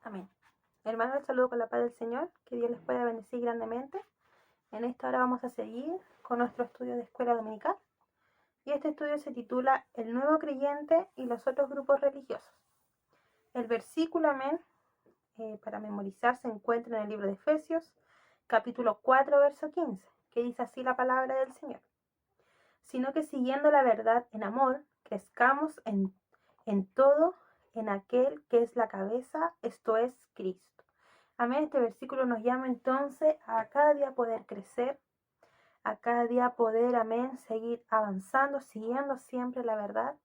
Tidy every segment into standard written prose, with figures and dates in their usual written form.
Amén. Hermanos, les saludo con la paz del Señor. Que Dios les pueda bendecir grandemente. En esta hora vamos a seguir con nuestro estudio de escuela dominical. Y este estudio se titula El nuevo creyente y los otros grupos religiosos. El versículo, amén, para memorizar se encuentra en el libro de Efesios, capítulo 4, verso 15, que dice así la palabra del Señor. Sino que siguiendo la verdad en amor, crezcamos en todo en aquel que es la cabeza, esto es Cristo. Amén. Este versículo nos llama entonces a cada día poder crecer, a cada día poder, amén, seguir avanzando, siguiendo siempre la verdad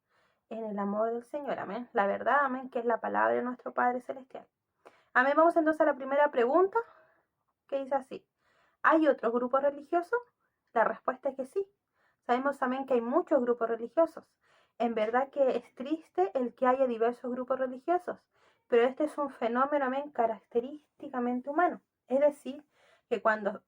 en el amor del Señor. Amén. La verdad, amén, que es la palabra de nuestro Padre Celestial. Amén. Vamos entonces a la primera pregunta, que dice así. ¿Hay otro grupo religioso? La respuesta es que sí. Sabemos también que hay muchos grupos religiosos. En verdad que es triste el que haya diversos grupos religiosos, pero este es un fenómeno, amén, característicamente humano. Es decir, que cuando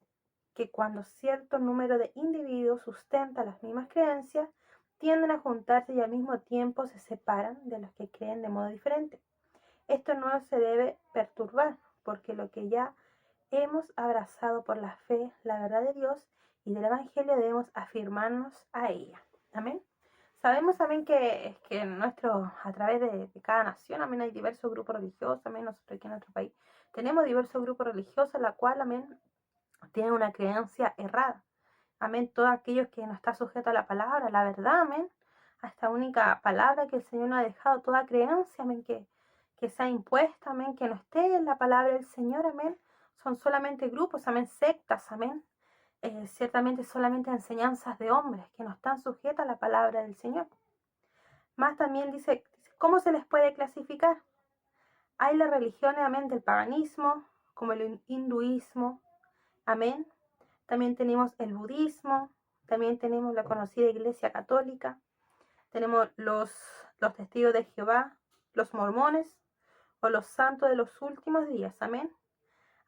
cierto número de individuos sustenta las mismas creencias, tienden a juntarse y al mismo tiempo se separan de los que creen de modo diferente. Esto no se debe perturbar, porque lo que ya hemos abrazado por la fe, la verdad de Dios y del Evangelio, debemos afirmarnos a ella. Amén. Sabemos también que a través de cada nación, amén, hay diversos grupos religiosos, amén, nosotros aquí en nuestro país tenemos diversos grupos religiosos, la cual, amén, tienen una creencia errada. Amén, todos aquellos que no están sujetos a la palabra, la verdad, amén, a esta única palabra que el Señor nos ha dejado, toda creencia, amén, que sea impuesta, amén, que no esté en la palabra del Señor, amén, son solamente grupos, amén, sectas, amén, ciertamente solamente enseñanzas de hombres que no están sujetas a la palabra del Señor. Más también dice, ¿cómo se les puede clasificar? Hay las religiones, amén, del paganismo, como el hinduismo, amén. También tenemos el budismo, también tenemos la conocida Iglesia Católica, tenemos los testigos de Jehová, los mormones o los santos de los últimos días, amén.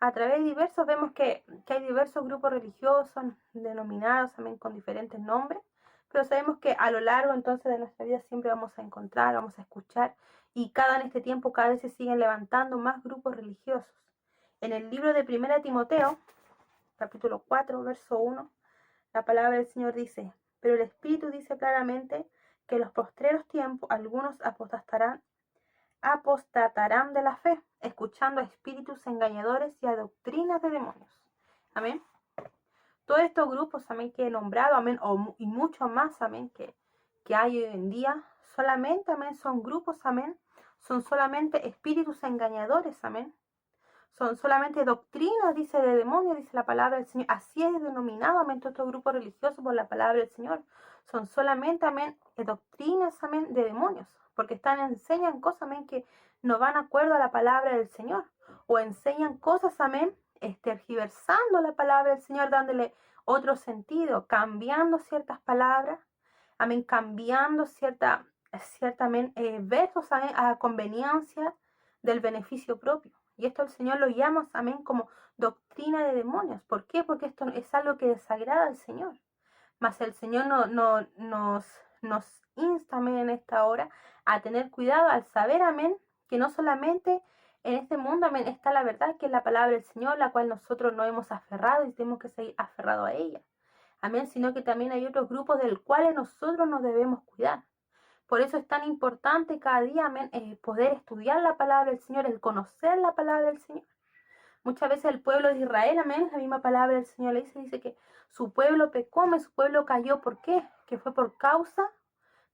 A través de diversos vemos que hay diversos grupos religiosos denominados, amén, con diferentes nombres, pero sabemos que a lo largo entonces de nuestra vida siempre vamos a encontrar, vamos a escuchar, y en este tiempo cada vez se siguen levantando más grupos religiosos. En el libro de 1 Timoteo, capítulo 4, verso 1, la palabra del Señor dice, pero el Espíritu dice claramente que en los postreros tiempos algunos apostatarán de la fe, escuchando a espíritus engañadores y a doctrinas de demonios. Amén. Todos estos grupos, amén, que he nombrado, amén, y mucho más, amén, que hay hoy en día, solamente, amén, son grupos, amén, son solamente espíritus engañadores, amén. Son solamente doctrinas, dice, de demonios, dice la palabra del Señor. Así es denominado, amén, todo este grupo religioso por la palabra del Señor. Son solamente, amén, doctrinas, amén, de demonios. Porque enseñan cosas, amén, que no van de acuerdo a la palabra del Señor. O enseñan cosas, amén, tergiversando la palabra del Señor, dándole otro sentido, cambiando ciertas palabras, amén, cambiando ciertamente versos, amén, a conveniencia del beneficio propio. Y esto el Señor lo llama, amén, como doctrina de demonios. ¿Por qué? Porque esto es algo que desagrada al Señor. Mas el Señor nos insta, amén, en esta hora a tener cuidado al saber, amén, que no solamente en este mundo, amén, está la verdad, que es la palabra del Señor, la cual nosotros nos hemos aferrado y tenemos que seguir aferrados a ella. Amén, sino que también hay otros grupos del cuales nosotros nos debemos cuidar. Por eso es tan importante cada día, amén, poder estudiar la palabra del Señor, el conocer la palabra del Señor. Muchas veces el pueblo de Israel, amén, la misma palabra del Señor le dice que su pueblo pecó, amén, su pueblo cayó. ¿Por qué? Que fue por causa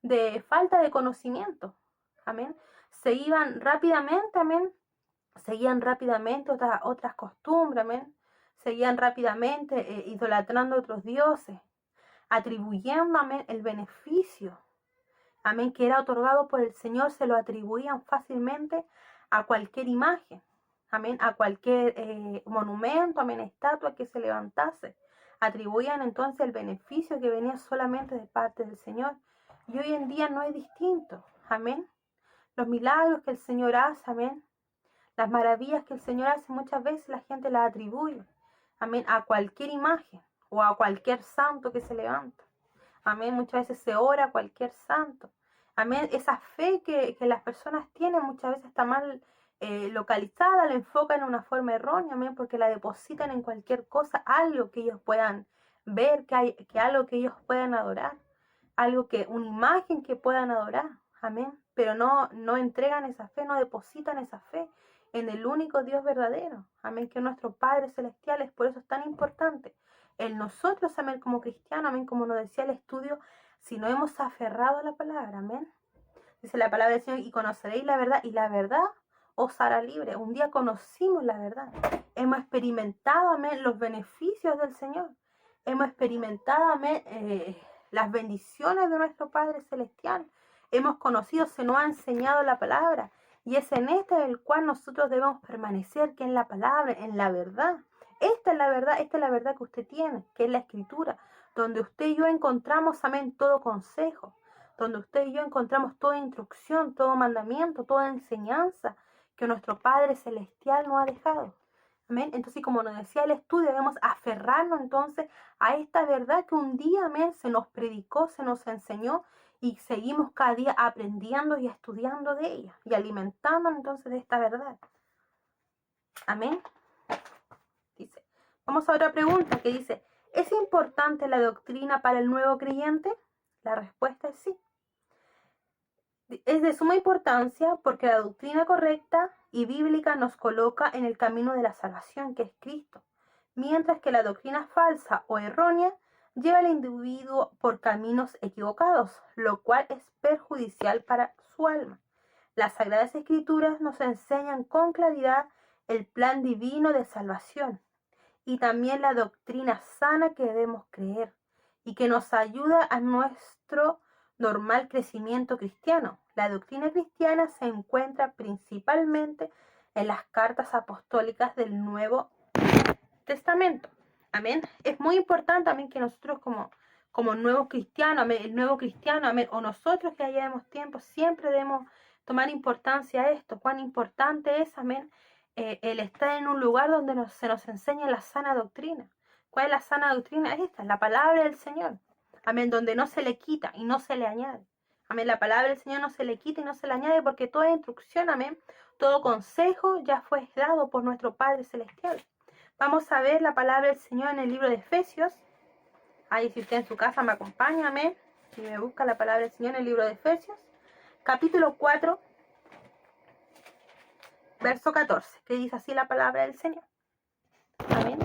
de falta de conocimiento. Amén. Se iban rápidamente, amén. Seguían rápidamente otras costumbres, amén. Seguían rápidamente idolatrando a otros dioses, atribuyendo, amén, el beneficio, amén, que era otorgado por el Señor, se lo atribuían fácilmente a cualquier imagen, amén, a cualquier monumento, amén, estatua que se levantase. Atribuían entonces el beneficio que venía solamente de parte del Señor. Y hoy en día no es distinto, amén. Los milagros que el Señor hace, amén, las maravillas que el Señor hace, muchas veces la gente las atribuye, amén, a cualquier imagen o a cualquier santo que se levanta. Amén, muchas veces se ora a cualquier santo. Amén, esa fe que las personas tienen muchas veces está mal localizada, la enfocan en una forma errónea, amén, porque la depositan en cualquier cosa, algo que ellos puedan ver, que algo que ellos puedan adorar, una imagen que puedan adorar, amén, pero no entregan esa fe, no depositan esa fe en el único Dios verdadero, amén, que es nuestro Padre Celestial. Es por eso es tan importante el nosotros, amén, como cristianos, amén, como nos decía el estudio, si no hemos aferrado a la palabra, amén. Dice la palabra del Señor, y conoceréis la verdad, y la verdad os hará libre. Un día conocimos la verdad. Hemos experimentado, amén, los beneficios del Señor. Hemos experimentado, amén, las bendiciones de nuestro Padre Celestial. Hemos conocido, se nos ha enseñado la palabra. Y es en esta el cual nosotros debemos permanecer, que en la palabra, en la verdad. Esta es la verdad que usted tiene, que es la Escritura, donde usted y yo encontramos, amén, todo consejo, donde usted y yo encontramos toda instrucción, todo mandamiento, toda enseñanza que nuestro Padre Celestial nos ha dejado. Amén. Entonces, como nos decía el estudio, debemos aferrarnos entonces a esta verdad que un día, amén, se nos predicó, se nos enseñó, y seguimos cada día aprendiendo y estudiando de ella y alimentándonos entonces de esta verdad. Amén. Dice, vamos a otra pregunta que dice, ¿es importante la doctrina para el nuevo creyente? La respuesta es sí. Es de suma importancia porque la doctrina correcta y bíblica nos coloca en el camino de la salvación, que es Cristo, mientras que la doctrina falsa o errónea lleva al individuo por caminos equivocados, lo cual es perjudicial para su alma. Las Sagradas Escrituras nos enseñan con claridad el plan divino de salvación y también la doctrina sana que debemos creer y que nos ayuda a nuestro normal crecimiento cristiano. La doctrina cristiana se encuentra principalmente en las cartas apostólicas del Nuevo Testamento. Amén. Es muy importante también que nosotros como nuevos cristianos, amén, el nuevo cristiano, amén, o nosotros que ya llevamos tiempo, siempre debemos tomar importancia a esto. Cuán importante es, amén, el estar en un lugar donde se nos enseña la sana doctrina. ¿Cuál es la sana doctrina? Esta, la palabra del Señor. Amén, donde no se le quita y no se le añade. Amén, la palabra del Señor no se le quita y no se le añade, porque toda instrucción, amén, todo consejo ya fue dado por nuestro Padre Celestial. Vamos a ver la palabra del Señor en el libro de Efesios. Ahí, si usted en su casa me acompaña, amén, y me busca la palabra del Señor en el libro de Efesios, capítulo 4, verso 14, que dice así la palabra del Señor. Amén.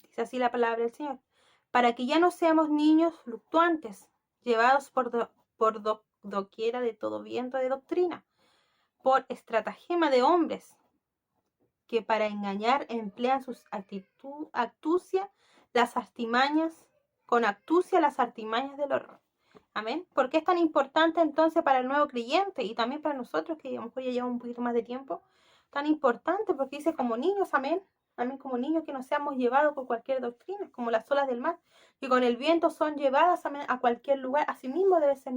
Dice así la palabra del Señor. Para que ya no seamos niños fluctuantes, llevados por doquiera de todo viento de doctrina, por estratagema de hombres, que para engañar emplean con astucia las artimañas del horror. Amén. ¿Por qué es tan importante entonces para el nuevo creyente y también para nosotros, que a lo mejor ya llevamos un poquito más de tiempo? Tan importante porque dice como niños, amén. Amén, como niños que no seamos llevados por cualquier doctrina, como las olas del mar, que con el viento son llevadas, amén, a cualquier lugar. Asimismo debe ser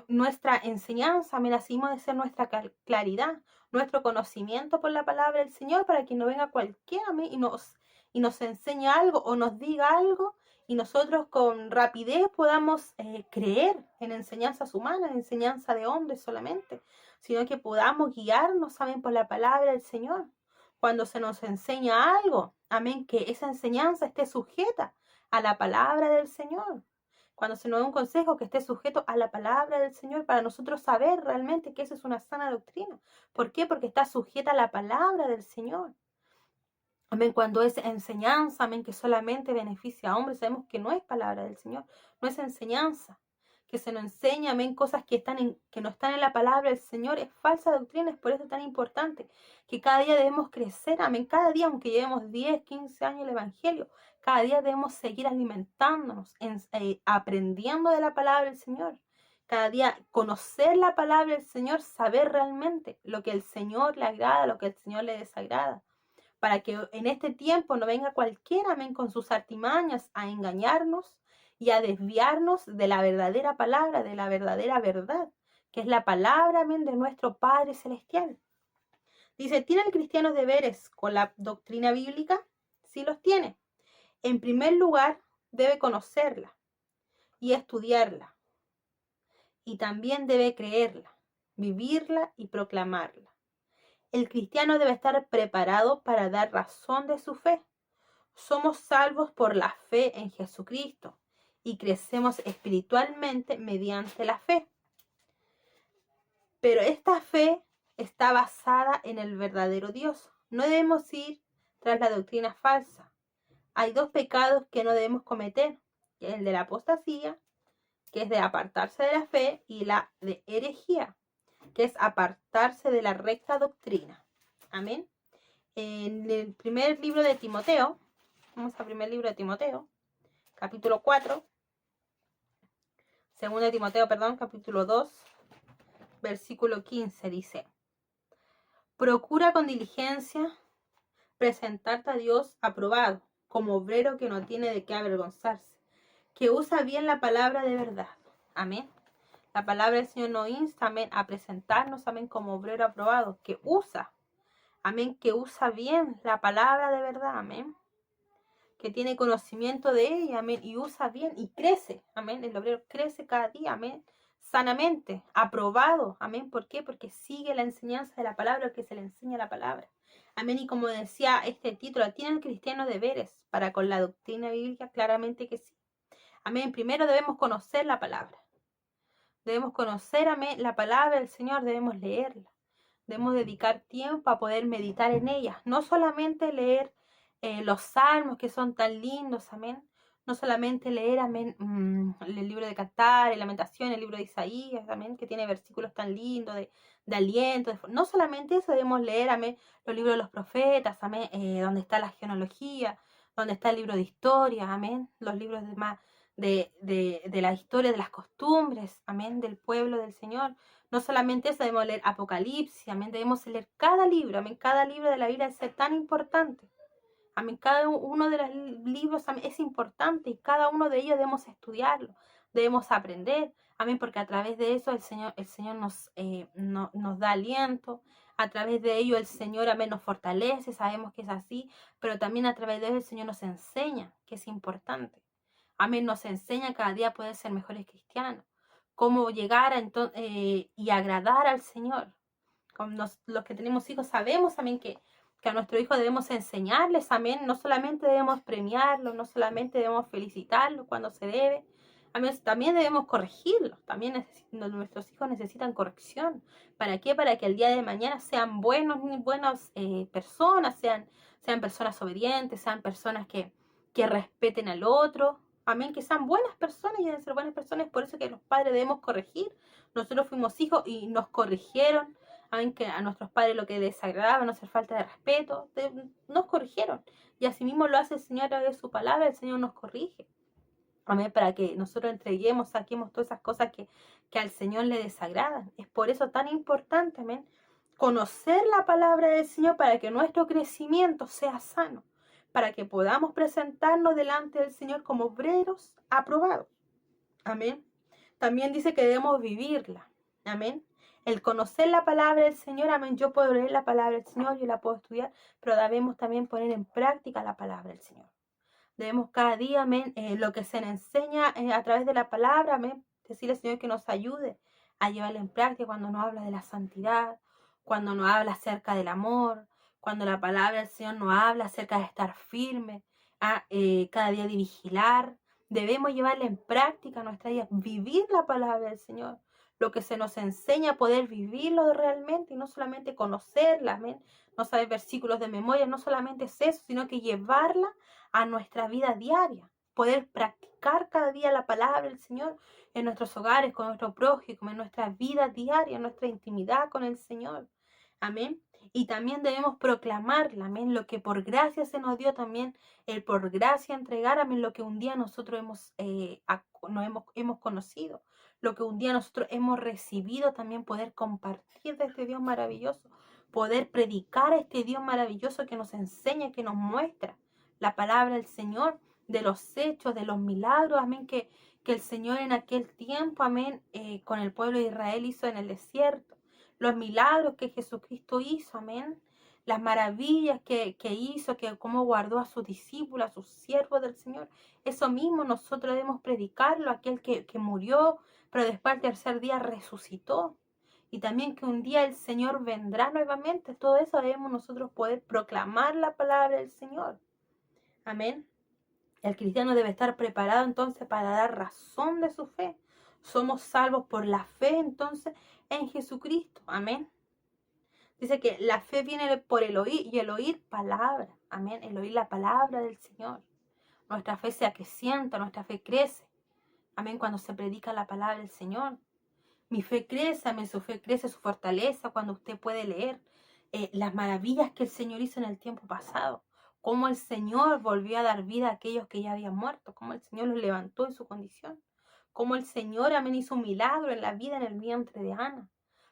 nuestra enseñanza, amén, asimismo debe ser nuestra claridad, nuestro conocimiento por la palabra del Señor, para que no venga cualquiera, amén, y nos enseñe algo o nos diga algo, y nosotros con rapidez podamos creer en enseñanzas humanas, en enseñanza de hombres solamente, sino que podamos guiarnos, amén, por la palabra del Señor. Cuando se nos enseña algo, amén, que esa enseñanza esté sujeta a la palabra del Señor. Cuando se nos da un consejo, que esté sujeto a la palabra del Señor, para nosotros saber realmente que esa es una sana doctrina. ¿Por qué? Porque está sujeta a la palabra del Señor. Amén, cuando es enseñanza, amén, que solamente beneficia a hombres, sabemos que no es palabra del Señor, no es enseñanza. Que se nos enseña, amén, cosas que no están en la palabra del Señor, es falsa doctrina. Es por eso tan importante que cada día debemos crecer, amén, cada día, aunque llevemos 10, 15 años el Evangelio, cada día debemos seguir alimentándonos, aprendiendo de la palabra del Señor. Cada día conocer la palabra del Señor, saber realmente lo que el Señor le agrada, lo que el Señor le desagrada, para que en este tiempo no venga cualquiera, amén, con sus artimañas a engañarnos y a desviarnos de la verdadera palabra, de la verdadera verdad, que es la palabra, amén, de nuestro Padre Celestial. Dice, ¿tiene el cristiano deberes con la doctrina bíblica? Sí los tiene. En primer lugar, debe conocerla y estudiarla. y también debe creerla, vivirla y proclamarla. El cristiano debe estar preparado para dar razón de su fe. Somos salvos por la fe en Jesucristo y crecemos espiritualmente mediante la fe. Pero esta fe está basada en el verdadero Dios. No debemos ir tras la doctrina falsa. Hay dos pecados que no debemos cometer, que es el de la apostasía, que es de apartarse de la fe, y la de herejía, que es apartarse de la recta doctrina. Amén. En el primer libro de Timoteo, vamos al primer libro de Timoteo, capítulo 4, segundo de Timoteo, capítulo 2, versículo 15, dice: procura con diligencia presentarte a Dios aprobado, como obrero que no tiene de qué avergonzarse, que usa bien la palabra de verdad. Amén. La palabra del Señor nos insta, amén, a presentarnos, amén, como obrero aprobado, que usa, amén, que usa bien la palabra de verdad, amén, que tiene conocimiento de ella, amén, y usa bien y crece, amén, el obrero crece cada día, amén, sanamente, aprobado, amén. ¿Por qué? Porque sigue la enseñanza de la palabra, que se le enseña la palabra, amén. Y como decía este título, ¿tiene el cristiano deberes para con la doctrina bíblica? Claramente que sí, amén. Primero debemos conocer la palabra, debemos conocer, amén, la palabra del Señor, debemos leerla, debemos dedicar tiempo a poder meditar en ella, no solamente leer los salmos que son tan lindos, amén, no solamente leer, amén, el libro de Cantar, el Lamentación, el libro de Isaías, amén, que tiene versículos tan lindos de aliento, no solamente eso, debemos leer, amén, los libros de los profetas, amén, donde está la genealogía, donde está el libro de historia, amén, los libros de la historia, de las costumbres, amén, del pueblo del Señor. No solamente eso, debemos leer Apocalipsis, amén, debemos leer cada libro, amén, cada libro de la Biblia es tan importante. Amén, cada uno de los libros, amén, es importante, y cada uno de ellos debemos estudiarlo, debemos aprender, amén, porque a través de eso el Señor nos da aliento, a través de ello el Señor, amén, nos fortalece, sabemos que es así, pero también a través de eso el Señor nos enseña que es importante, amén, nos enseña cada día a poder ser mejores cristianos, cómo llegar y agradar al Señor. Los que tenemos hijos sabemos también que a nuestro hijo debemos enseñarles, amén, no solamente debemos premiarlo, no solamente debemos felicitarlo cuando se debe, amén, también debemos corregirlos, también nuestros hijos necesitan corrección. ¿Para qué? Para que el día de mañana sean buenas personas, sean personas obedientes, sean personas que respeten al otro, amén, que sean buenas personas, y deben ser buenas personas. Por eso que los padres debemos corregir. Nosotros fuimos hijos y nos corrigieron, amén, que a nuestros padres lo que les agradaba, no hacer falta de respeto, nos corrigieron. Y así mismo lo hace el Señor a través de su palabra, el Señor nos corrige, amén, para que nosotros entreguemos, saquemos todas esas cosas que al Señor le desagradan. Es por eso tan importante, amén, conocer la palabra del Señor, para que nuestro crecimiento sea sano, para que podamos presentarnos delante del Señor como obreros aprobados. Amén. También dice que debemos vivirla. Amén. El conocer la palabra del Señor, amén. Yo puedo leer la palabra del Señor, yo la puedo estudiar, pero debemos también poner en práctica la palabra del Señor. Debemos cada día, amén, lo que se nos enseña a través de la palabra, amén, decirle al Señor que nos ayude a llevarla en práctica cuando nos habla de la santidad, cuando nos habla acerca del amor, cuando la palabra del Señor nos habla acerca de estar firme, cada día de vigilar. Debemos llevarla en práctica a nuestra vida, vivir la palabra del Señor, lo que se nos enseña, poder vivirlo realmente y no solamente conocerla, amén, no saber versículos de memoria, no solamente es eso, sino que llevarla a nuestra vida diaria, poder practicar cada día la palabra del Señor en nuestros hogares, con nuestro prójimo, en nuestra vida diaria, en nuestra intimidad con el Señor. Amén. Y también debemos proclamarla, amén, lo que por gracia se nos dio también, el por gracia entregar, amén, lo que un día nosotros hemos conocido, lo que un día nosotros hemos recibido, también poder compartir de este Dios maravilloso, poder predicar a este Dios maravilloso que nos enseña, que nos muestra la palabra del Señor, de los hechos, de los milagros, amén, que el Señor en aquel tiempo, amén, con el pueblo de Israel hizo en el desierto, los milagros que Jesucristo hizo, amén, las maravillas que hizo, que cómo guardó a sus discípulos, a sus siervos del Señor. Eso mismo nosotros debemos predicarlo, aquel que murió pero después al tercer día resucitó. Y también que un día el Señor vendrá nuevamente. Todo eso debemos nosotros poder proclamar la palabra del Señor. Amén. El cristiano debe estar preparado entonces para dar razón de su fe. Somos salvos por la fe entonces en Jesucristo. Amén. Dice que la fe viene por el oír y el oír palabra. Amén. El oír la palabra del Señor. Nuestra fe se acrecienta, nuestra fe crece. Amén. Cuando se predica la palabra del Señor. Mi fe crece, amén. Su fe crece, su fortaleza cuando usted puede leer las maravillas que el Señor hizo en el tiempo pasado. Cómo el Señor volvió a dar vida a aquellos que ya habían muerto. Cómo el Señor los levantó en su condición. Cómo el Señor, amén, hizo un milagro en la vida en el vientre de Ana.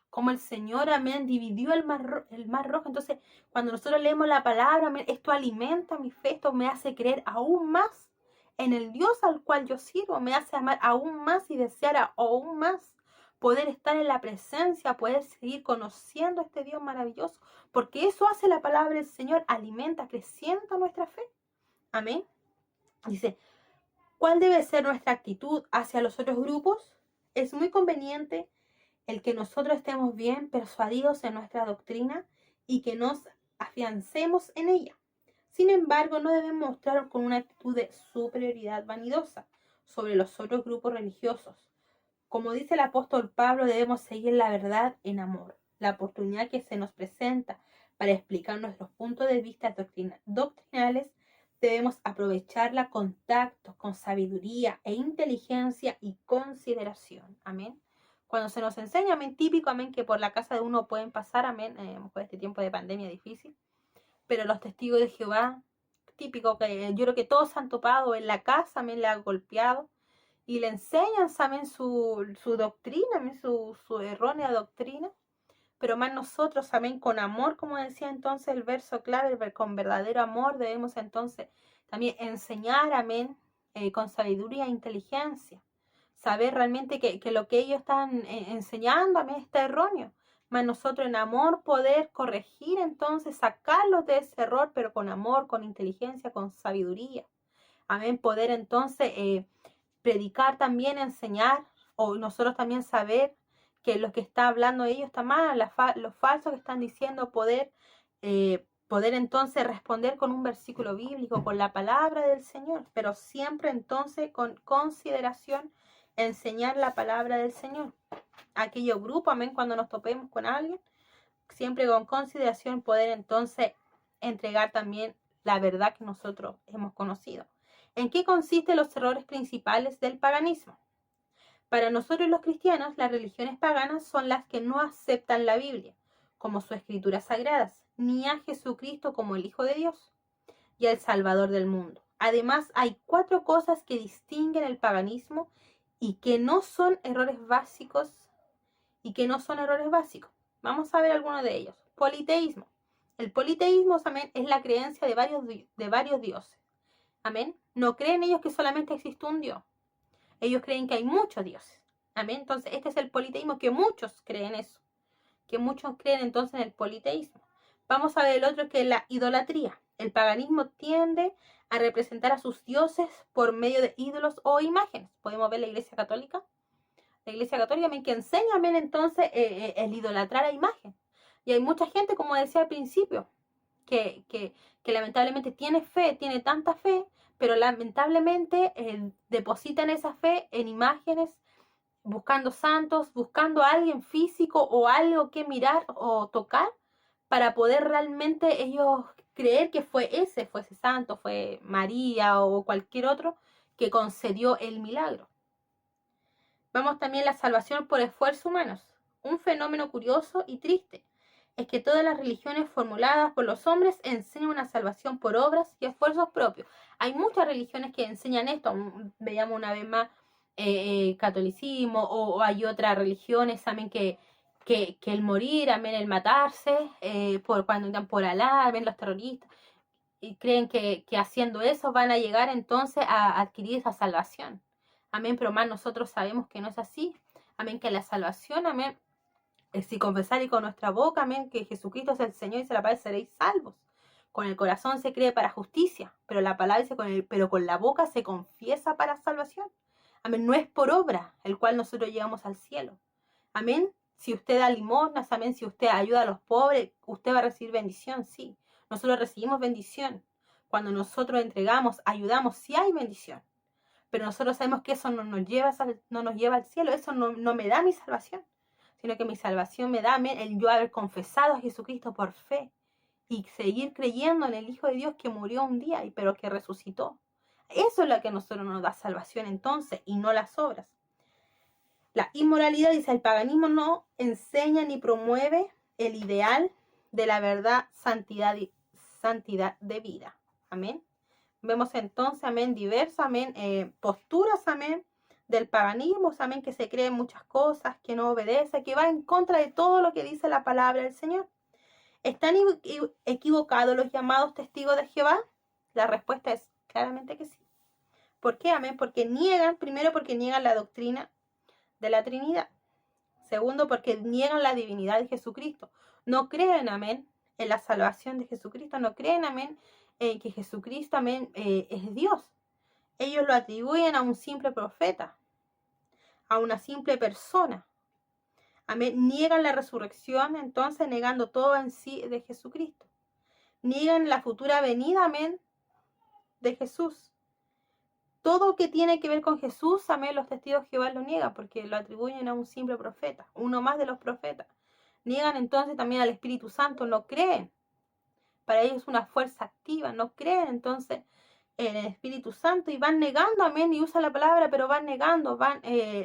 Como el Señor, amén, dividió el mar rojo. Entonces, cuando nosotros leemos la palabra, amén, esto alimenta mi fe, esto me hace creer aún más en el Dios al cual yo sirvo, me hace amar aún más y desear aún más poder estar en la presencia, poder seguir conociendo a este Dios maravilloso, porque eso hace la palabra del Señor, alimenta, acrecienta nuestra fe. Amén. Dice, ¿cuál debe ser nuestra actitud hacia los otros grupos? Es muy conveniente el que nosotros estemos bien persuadidos en nuestra doctrina y que nos afiancemos en ella. Sin embargo, no debemos mostrar con una actitud de superioridad vanidosa sobre los otros grupos religiosos. Como dice el apóstol Pablo, debemos seguir la verdad en amor. La oportunidad que se nos presenta para explicar nuestros puntos de vista doctrinales, debemos aprovecharla con tacto, con sabiduría e inteligencia y consideración. Amén. Cuando se nos enseña, amén, típico, amén, que por la casa de uno pueden pasar, amén, por este tiempo de pandemia difícil, pero los testigos de Jehová, típico, que yo creo que todos han topado en la casa, amén, le han golpeado, y le enseñan, amén, su doctrina, amén, su errónea doctrina, pero más nosotros, amén, con amor, como decía entonces el verso clave, con verdadero amor debemos entonces también enseñar, amén, con sabiduría e inteligencia. Saber realmente que lo que ellos están enseñando a mí está erróneo. Más nosotros en amor poder corregir, entonces sacarlos de ese error, pero con amor, con inteligencia, con sabiduría. Amén. Poder entonces predicar también, enseñar, o nosotros también saber que lo que está hablando ellos está mal, los falsos que están diciendo, poder entonces responder con un versículo bíblico, con la palabra del Señor, pero siempre entonces con consideración enseñar la palabra del Señor. Aquello grupo, amén, cuando nos topemos con alguien, siempre con consideración poder entonces entregar también la verdad que nosotros hemos conocido. ¿En qué consisten los errores principales del paganismo? Para nosotros los cristianos, las religiones paganas son las que no aceptan la Biblia como sus escrituras sagradas, ni a Jesucristo como el Hijo de Dios y el Salvador del mundo. Además, hay 4 cosas que distinguen el paganismo y que no son errores básicos. Vamos a ver algunos de ellos. Politeísmo. El politeísmo, amén, es la creencia de varios dioses. Amén. No creen ellos que solamente existe un Dios. Ellos creen que hay muchos dioses. Amén. Entonces, este es el politeísmo, que muchos creen eso. Que muchos creen entonces en el politeísmo. Vamos a ver el otro, que es la idolatría. El paganismo tiende a representar a sus dioses por medio de ídolos o imágenes. Podemos ver la Iglesia Católica. La Iglesia Católica que enseña, amén, entonces el idolatrar a imagen. Y hay mucha gente, como decía al principio, que lamentablemente tiene fe, tiene tanta fe, pero lamentablemente depositan esa fe en imágenes, buscando santos, buscando a alguien físico o algo que mirar o tocar para poder realmente ellos creer que fue ese santo, fue María o cualquier otro que concedió el milagro. Vamos también a la salvación por esfuerzos humanos. Un fenómeno curioso y triste es que todas las religiones formuladas por los hombres enseñan una salvación por obras y esfuerzos propios. Hay muchas religiones que enseñan esto. Veamos una vez más catolicismo, o hay otras religiones también que el morir, amén, el matarse, cuando andan por Alá, ven los terroristas, y creen que haciendo eso van a llegar entonces a adquirir esa salvación. Amén, pero más nosotros sabemos que no es así. Amén, que la salvación, amén, si confesar y con nuestra boca, amén, que Jesucristo es el Señor y se la palabra, seréis salvos. Con el corazón se cree para justicia, pero la palabra dice, pero con la boca se confiesa para salvación. Amén. No es por obra el cual nosotros llegamos al cielo. Amén. Si usted da limosnas, amén, si usted ayuda a los pobres, usted va a recibir bendición, sí. Nosotros recibimos bendición. Cuando nosotros entregamos, ayudamos, sí hay bendición. Pero nosotros sabemos que eso no nos lleva al cielo, eso no me da mi salvación, sino que mi salvación me da el yo haber confesado a Jesucristo por fe y seguir creyendo en el Hijo de Dios que murió un día, pero que resucitó. Eso es lo que a nosotros nos da salvación entonces, y no las obras. La inmoralidad, dice, el paganismo no enseña ni promueve el ideal de la verdad, santidad de vida. Amén. Vemos entonces, amén, diversas, amén, posturas, amén, del paganismo, amén, que se cree muchas cosas, que no obedece, que va en contra de todo lo que dice la palabra del Señor. ¿Están equivocados los llamados testigos de Jehová? La respuesta es claramente que sí. ¿Por qué? Amén. Porque primero porque niegan la doctrina de la Trinidad. Segundo, porque niegan la divinidad de Jesucristo. No creen, amén, en la salvación de Jesucristo. No creen, amén, en que Jesucristo, amén, es Dios. Ellos lo atribuyen a un simple profeta, a una simple persona. Amén. Niegan la resurrección, entonces negando todo en sí de Jesucristo. Niegan la futura venida, amén, de Jesús. Todo que tiene que ver con Jesús, amén, los testigos de Jehová lo niegan porque lo atribuyen a un simple profeta, uno más de los profetas. Niegan entonces también al Espíritu Santo, no creen. Para ellos es una fuerza activa, no creen entonces en el Espíritu Santo y van negando, amén, y usan la palabra, pero van negando, van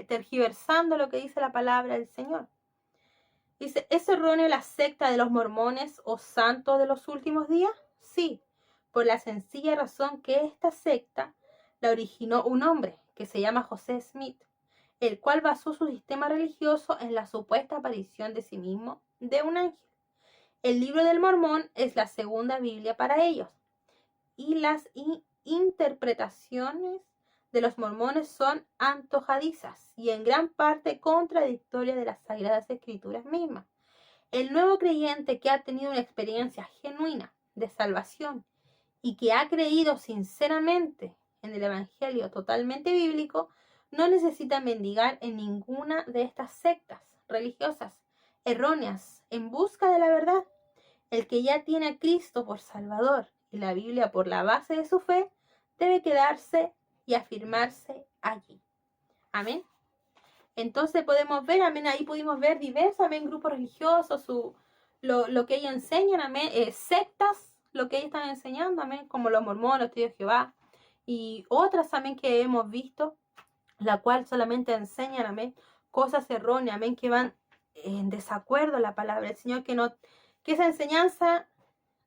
tergiversando lo que dice la palabra del Señor. Dice, ¿es errónea la secta de los mormones o santos de los últimos días? Sí, por la sencilla razón que esta secta la originó un hombre que se llama José Smith, el cual basó su sistema religioso en la supuesta aparición de sí mismo de un ángel. El libro del Mormón es la segunda Biblia para ellos, y las interpretaciones de los mormones son antojadizas y en gran parte contradictorias de las Sagradas Escrituras mismas. El nuevo creyente que ha tenido una experiencia genuina de salvación y que ha creído sinceramente en el Evangelio totalmente bíblico, no necesita mendigar en ninguna de estas sectas religiosas erróneas en busca de la verdad. El que ya tiene a Cristo por Salvador y la Biblia por la base de su fe, debe quedarse y afirmarse allí. Amén. Entonces podemos ver, amén, ahí pudimos ver diversos, amén, grupos religiosos, lo que ellos enseñan, amén, sectas, lo que ellos están enseñando, amén, como los mormones, los testigos de Jehová, y otras, amén, que hemos visto, la cual solamente enseñan, amén, cosas erróneas, amén, que van en desacuerdo a la palabra del Señor, que esa enseñanza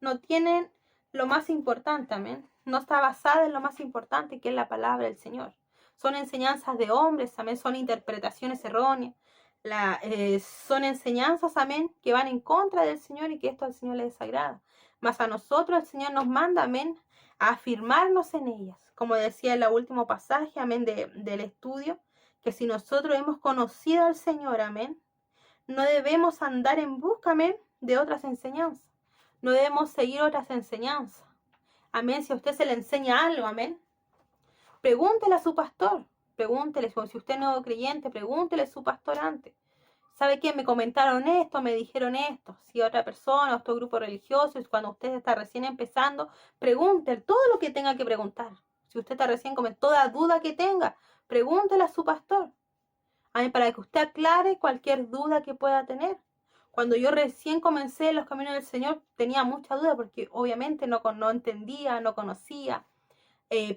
no tiene lo más importante, amén, no está basada en lo más importante que es la palabra del Señor. Son enseñanzas de hombres, amén, son interpretaciones erróneas, son enseñanzas, amén, que van en contra del Señor y que esto al Señor le desagrada. Mas a nosotros el Señor nos manda, amén, a afirmarnos en ellas. Como decía en el último pasaje, amén, del estudio, que si nosotros hemos conocido al Señor, amén, no debemos andar en busca, amén, de otras enseñanzas. No debemos seguir otras enseñanzas. Amén, si a usted se le enseña algo, amén, pregúntele a su pastor, pregúntele, si usted es nuevo creyente, pregúntele a su pastor antes. ¿Sabe qué? Me comentaron esto, me dijeron esto. Si otra persona, otro grupo religioso, y cuando usted está recién empezando, pregúntele todo lo que tenga que preguntar. Si usted está recién con toda duda que tenga, pregúntele a su pastor. Para que usted aclare cualquier duda que pueda tener. Cuando yo recién comencé en los caminos del Señor, tenía mucha duda porque obviamente no entendía, no conocía.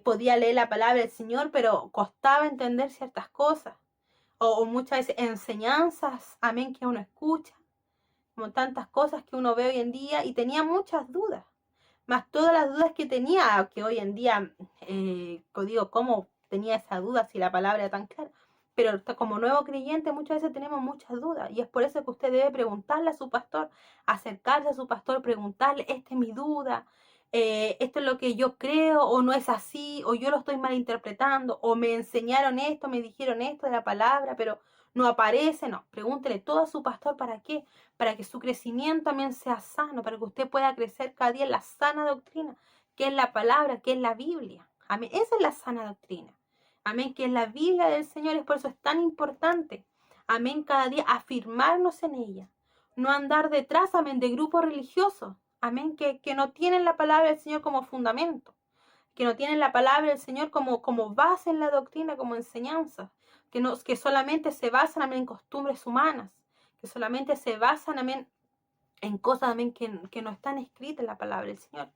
Podía leer la palabra del Señor, pero costaba entender ciertas cosas. O muchas veces enseñanzas, amén, que uno escucha, como tantas cosas que uno ve hoy en día, y tenía muchas dudas. Más todas las dudas que tenía, que hoy en día, digo, ¿cómo tenía esa duda si la palabra era tan clara? Pero como nuevo creyente muchas veces tenemos muchas dudas, y es por eso que usted debe preguntarle a su pastor, acercarse a su pastor, preguntarle, esta es mi duda, esto es lo que yo creo, o no es así, o yo lo estoy malinterpretando, o me enseñaron esto, me dijeron esto de la palabra, pero no aparece. No, pregúntele todo a su pastor. ¿Para qué? Para que su crecimiento también sea sano, para que usted pueda crecer cada día en la sana doctrina, que es la palabra, que es la Biblia. Amén. Esa es la sana doctrina. Amén, que es la Biblia del Señor. Es por eso es tan importante, amén, cada día afirmarnos en ella. No andar detrás, amén, de grupos religiosos, amén, que no tienen la palabra del Señor como fundamento, que no tienen la palabra del Señor como base en la doctrina, como enseñanza, que solamente se basan, amén, en costumbres humanas, que solamente se basan, amén, en cosas, amén, que no están escritas en la palabra del Señor.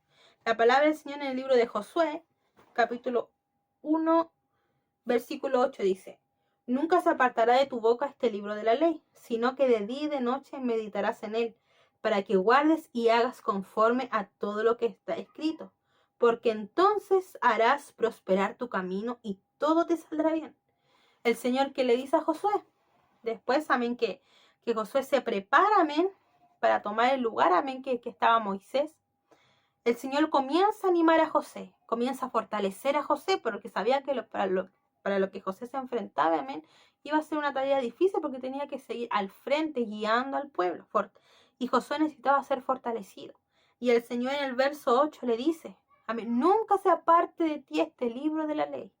La palabra del Señor en el libro de Josué, capítulo 1, versículo 8 dice: nunca se apartará de tu boca este libro de la ley, sino que de día y de noche meditarás en él, para que guardes y hagas conforme a todo lo que está escrito, porque entonces harás prosperar tu camino y todo te saldrá bien. El Señor que le dice a Josué, después, amén, que Josué se prepara, amén, para tomar el lugar, amén, que estaba Moisés. El Señor comienza a animar a José, comienza a fortalecer a José, porque sabía que para lo que José se enfrentaba, amén, iba a ser una tarea difícil porque tenía que seguir al frente guiando al pueblo. Y Josué necesitaba ser fortalecido. Y el Señor en el verso 8 le dice, amén, nunca se aparte de ti este libro de la ley,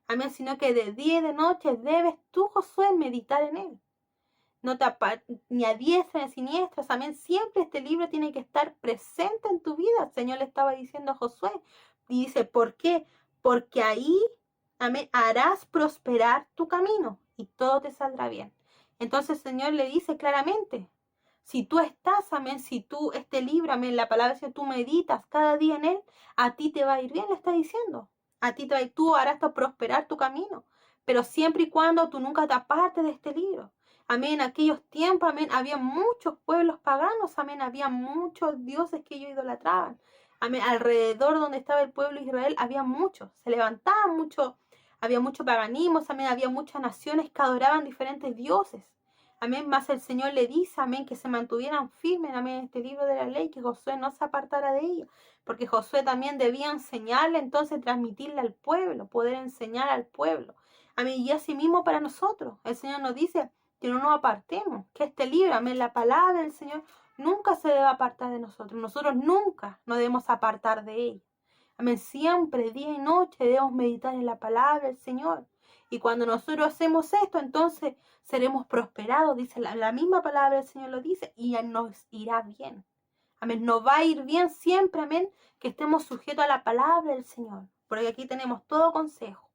amén, sino que de día y de noche debes tú, Josué, meditar en él. No te ni a diestra ni a siniestra, amén. Siempre este libro tiene que estar presente en tu vida. El Señor le estaba diciendo a Josué. Y dice, ¿por qué? Porque ahí, amén, harás prosperar tu camino y todo te saldrá bien. Entonces el Señor le dice claramente, si tú estás, amén, si tú, este libro, amén, la palabra dice, tú meditas cada día en él, a ti te va a ir bien, le está diciendo. A ti tú harás prosperar tu camino. Pero siempre y cuando tú nunca te apartes de este libro. Amén, en aquellos tiempos, amén, había muchos pueblos paganos, amén, había muchos dioses que ellos idolatraban. Amén, alrededor donde estaba el pueblo de Israel había muchos, se levantaban mucho, había mucho paganismo, amén, había muchas naciones que adoraban diferentes dioses. Amén, más el Señor le dice, amén, que se mantuvieran firmes, amén, en este libro de la ley, que Josué no se apartara de ella, porque Josué también debía enseñarle, entonces transmitirle al pueblo, poder enseñar al pueblo. Amén, y así mismo para nosotros, el Señor nos dice, que no nos apartemos, que este libro, amén, la palabra del Señor nunca se debe apartar de nosotros. Nosotros nunca nos debemos apartar de ella. Amén, siempre, día y noche, debemos meditar en la palabra del Señor. Y cuando nosotros hacemos esto, entonces seremos prosperados, dice la misma palabra del Señor lo dice, y nos irá bien. Amén, nos va a ir bien siempre, amén, que estemos sujetos a la palabra del Señor. Porque aquí tenemos todo consejo,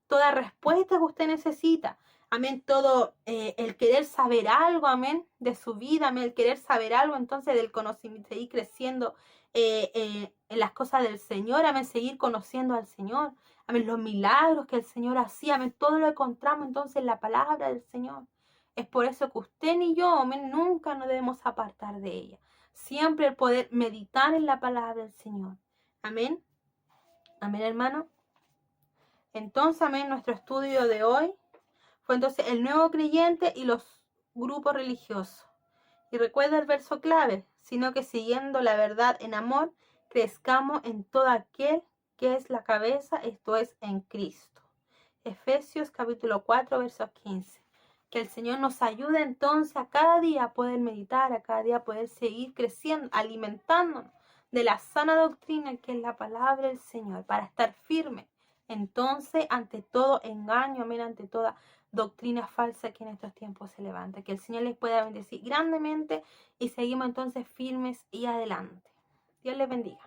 toda respuesta que usted necesita. Amén, todo el querer saber algo, amén, de su vida, amén, el querer saber algo, entonces del conocimiento, seguir creciendo en las cosas del Señor, amén, seguir conociendo al Señor, amén, los milagros que el Señor hacía, amén, todo lo encontramos entonces en la palabra del Señor. Es por eso que usted ni yo, amén, nunca nos debemos apartar de ella. Siempre el poder meditar en la palabra del Señor. Amén. Amén, hermano. Entonces, amén, nuestro estudio de hoy fue entonces el nuevo creyente y los grupos religiosos. Y recuerda el verso clave, sino que siguiendo la verdad en amor, crezcamos en todo aquel que es la cabeza, esto es, en Cristo. Efesios capítulo 4, versos 15. Que el Señor nos ayude entonces a cada día a poder meditar, a cada día a poder seguir creciendo, alimentándonos de la sana doctrina que es la palabra del Señor, para estar firme. Entonces, ante todo engaño, amén, ante toda doctrina falsa que en estos tiempos se levanta. Que el Señor les pueda bendecir grandemente y seguimos entonces firmes y adelante. Dios les bendiga.